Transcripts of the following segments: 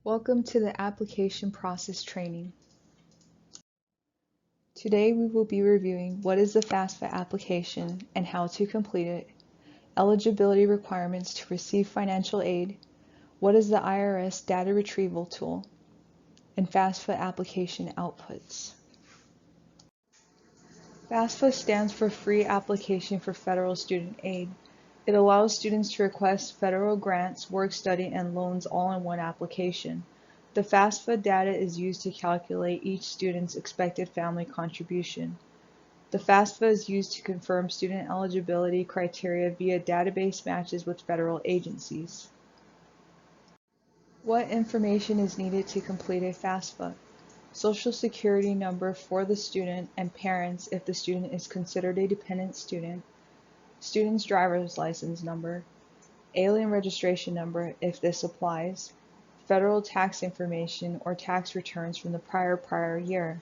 Welcome to the application process training. Today we will be reviewing what is the FAFSA application and how to complete it, eligibility requirements to receive financial aid, what is the IRS data retrieval tool, and FAFSA application outputs. FAFSA stands for Free Application for Federal Student Aid. It allows students to request federal grants, work study, and loans all in one application. The FAFSA data is used to calculate each student's expected family contribution. The FAFSA is used to confirm student eligibility criteria via database matches with federal agencies. What information is needed to complete a FAFSA? Social Security number for the student and parents if the student is considered a dependent student, student's driver's license number, alien registration number if this applies, federal tax information or tax returns from the prior year.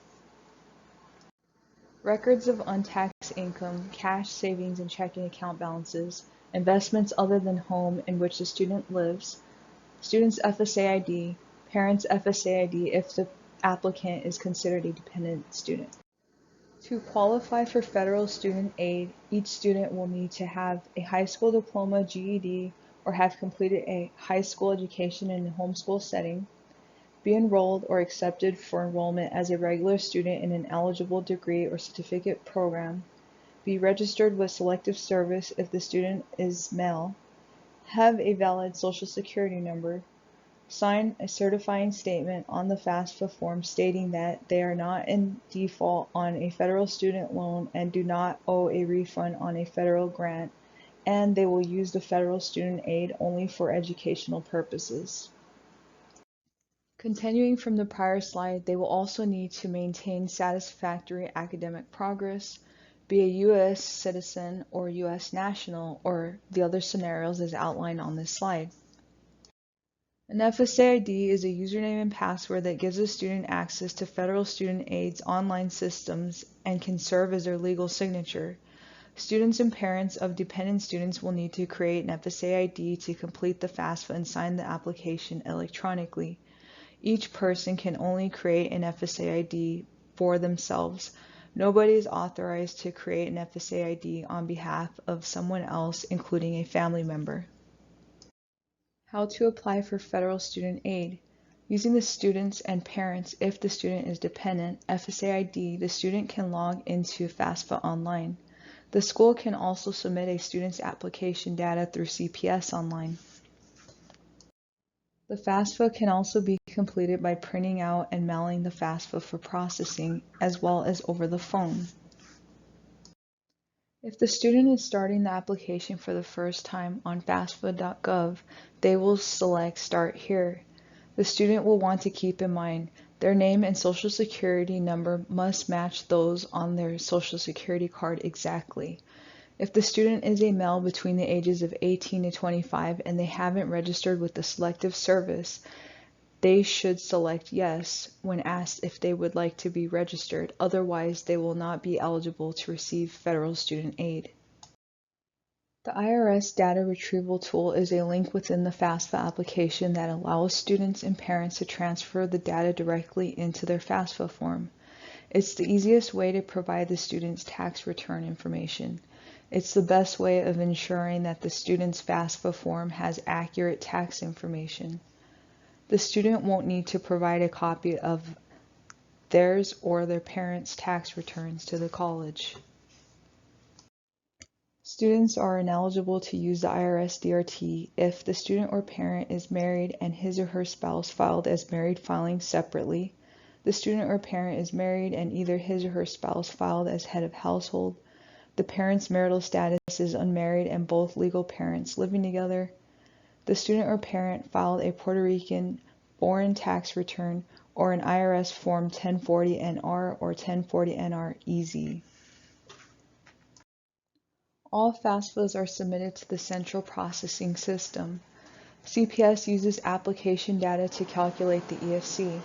Records of untaxed income, cash savings and checking account balances, investments other than home in which the student lives, student's FSA ID, parents' FSA ID if the applicant is considered a dependent student. To qualify for federal student aid, each student will need to have a high school diploma, GED, or have completed a high school education in a homeschool setting, be enrolled or accepted for enrollment as a regular student in an eligible degree or certificate program, be registered with Selective Service if the student is male, have a valid Social Security number, sign a certifying statement on the FAFSA form stating that they are not in default on a federal student loan and do not owe a refund on a federal grant, and they will use the federal student aid only for educational purposes. Continuing from the prior slide, they will also need to maintain satisfactory academic progress, be a U.S. citizen or U.S. national, or the other scenarios as outlined on this slide. An FSA ID is a username and password that gives a student access to federal student aid's online systems and can serve as their legal signature. Students and parents of dependent students will need to create an FSA ID to complete the FAFSA and sign the application electronically. Each person can only create an FSA ID for themselves. Nobody is authorized to create an FSA ID on behalf of someone else, including a family member. How to apply for federal student aid. Using the students and parents if the student is dependent FSA ID, the student can log into FAFSA online. The school can also submit a student's application data through CPS online. The FAFSA can also be completed by printing out and mailing the FAFSA for processing, as well as over the phone. If the student is starting the application for the first time on FAFSA.gov, they will select Start Here. The student will want to keep in mind their name and Social Security number must match those on their Social Security card exactly. If the student is a male between the ages of 18 to 25 and they haven't registered with the Selective Service, they should select Yes when asked if they would like to be registered. Otherwise, they will not be eligible to receive federal student aid. The IRS data retrieval tool is a link within the FAFSA application that allows students and parents to transfer the data directly into their FAFSA form. It's the easiest way to provide the student's tax return information. It's the best way of ensuring that the student's FAFSA form has accurate tax information. The student won't need to provide a copy of theirs or their parents' tax returns to the college. Students are ineligible to use the IRS DRT if the student or parent is married and his or her spouse filed as married filing separately, the student or parent is married and either his or her spouse filed as head of household, the parent's marital status is unmarried and both legal parents living together, the student or parent filed a Puerto Rican foreign tax return or an IRS Form 1040-NR or 1040-NR-EZ. All FAFSAs are submitted to the Central Processing System. CPS uses application data to calculate the EFC.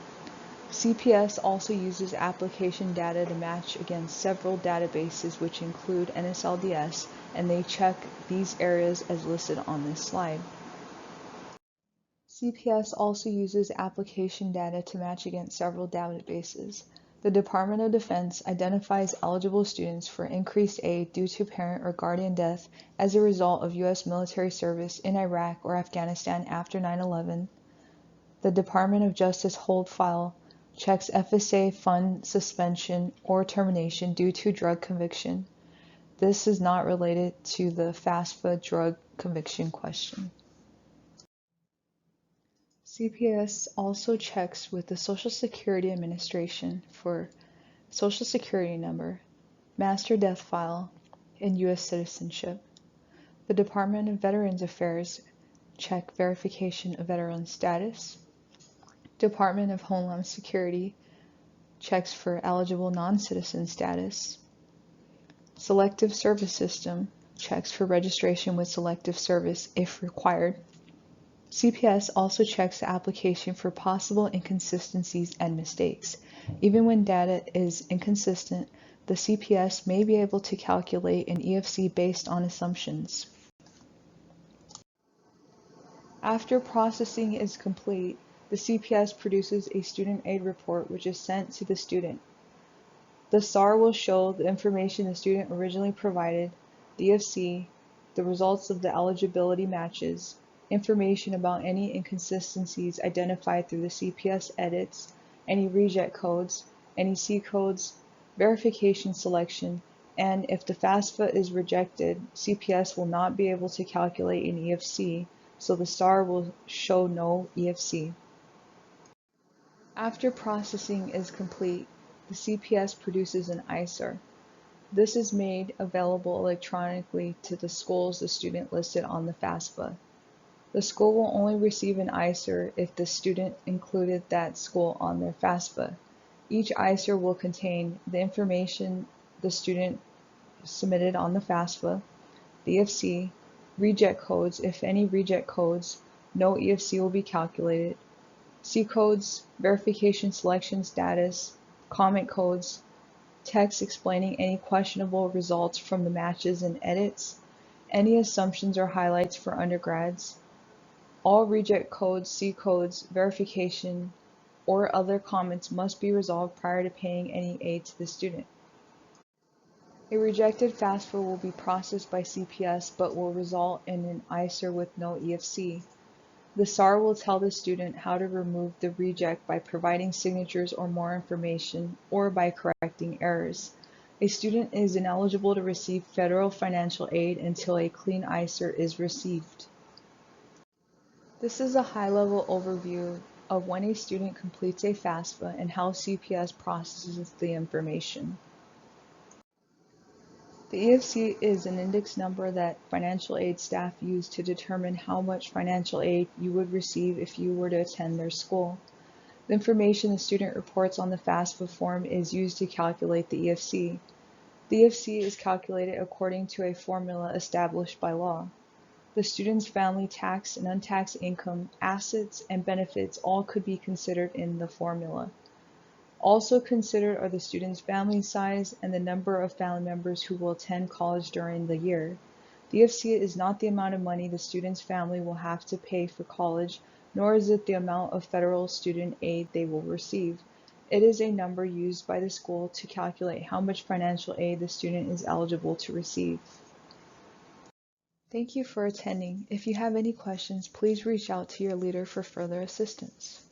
CPS also uses application data to match against several databases which include NSLDS, and they check these areas as listed on this slide. CPS also uses application data to match against several databases. The Department of Defense identifies eligible students for increased aid due to parent or guardian death as a result of U.S. military service in Iraq or Afghanistan after 9/11. The Department of Justice hold file checks FSA fund suspension or termination due to drug conviction. This is not related to the FAFSA drug conviction question. CPS also checks with the Social Security Administration for Social Security number, master death file, and U.S. citizenship. The Department of Veterans Affairs check verification of veteran status. Department of Homeland Security checks for eligible non-citizen status. Selective Service System checks for registration with Selective Service if required. CPS also checks the application for possible inconsistencies and mistakes. Even when data is inconsistent, the CPS may be able to calculate an EFC based on assumptions. After processing is complete, the CPS produces a student aid report which is sent to the student. The SAR will show the information the student originally provided, the EFC, the results of the eligibility matches, information about any inconsistencies identified through the CPS edits, any reject codes, any C codes, verification selection, and if the FAFSA is rejected, CPS will not be able to calculate an EFC, so the SAR will show no EFC. After processing is complete, the CPS produces an ISAR. This is made available electronically to the schools the student listed on the FAFSA. The school will only receive an ISAR if the student included that school on their FAFSA. Each ISAR will contain the information the student submitted on the FAFSA, the EFC, reject codes, if any reject codes, no EFC will be calculated, C codes, verification selection status, comment codes, text explaining any questionable results from the matches and edits, any assumptions or highlights for undergrads, all reject codes, C codes, verification, or other comments must be resolved prior to paying any aid to the student. A rejected FAFSA will be processed by CPS but will result in an ISAR with no EFC. The SAR will tell the student how to remove the reject by providing signatures or more information, or by correcting errors. A student is ineligible to receive federal financial aid until a clean ISAR is received. This is a high-level overview of when a student completes a FAFSA and how CPS processes the information. The EFC is an index number that financial aid staff use to determine how much financial aid you would receive if you were to attend their school. The information the student reports on the FAFSA form is used to calculate the EFC. The EFC is calculated according to a formula established by law. The student's family tax and untaxed income, assets, and benefits all could be considered in the formula. Also considered are the student's family size and the number of family members who will attend college during the year. The EFC is not the amount of money the student's family will have to pay for college, nor is it the amount of federal student aid they will receive. It is a number used by the school to calculate how much financial aid the student is eligible to receive. Thank you for attending. If you have any questions, please reach out to your leader for further assistance.